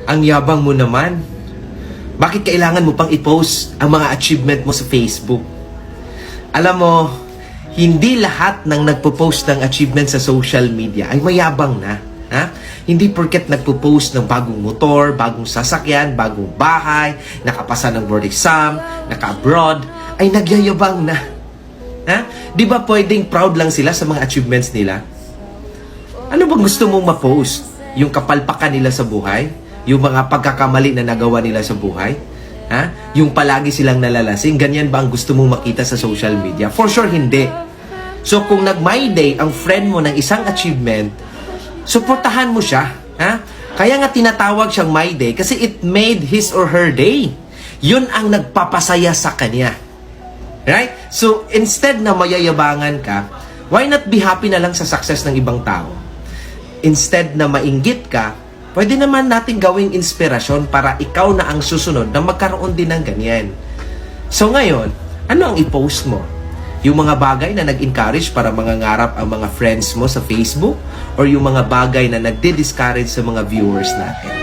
Ang yabang mo naman. Bakit kailangan mo pang i-post ang mga achievement mo sa Facebook? Alam mo, hindi lahat ng nagpo-post ng achievement sa social media ay mayabang na. Ha? Hindi porket nagpo-post ng bagong motor, bagong sasakyan, bagong bahay, nakapasa ng board exam, naka-abroad, ay nagyayabang na. Ha? Di ba pwedeng proud lang sila sa mga achievements nila? Ano bang gusto mong ma-post? Yung kapalpakan nila sa buhay? Yung mga pagkakamali na nagawa nila sa buhay? Ha? Yung palagi silang nalalasing? Ganyan ba ang gusto mong makita sa social media? For sure, hindi. So, kung nag-My Day ang friend mo ng isang achievement, suportahan mo siya. Ha? Kaya nga tinatawag siyang My Day kasi it made his or her day. Yun ang nagpapasaya sa kanya. Right? So, instead na mayayabangan ka, why not be happy na lang sa success ng ibang tao? Instead na mainggit ka, pwede naman natin gawing inspirasyon para ikaw na ang susunod na magkaroon din ng ganyan. So ngayon, ano ang i-post mo? Yung mga bagay na nag-encourage para mangangarap ang mga friends mo sa Facebook? Or yung mga bagay na nagdi-discourage sa mga viewers natin?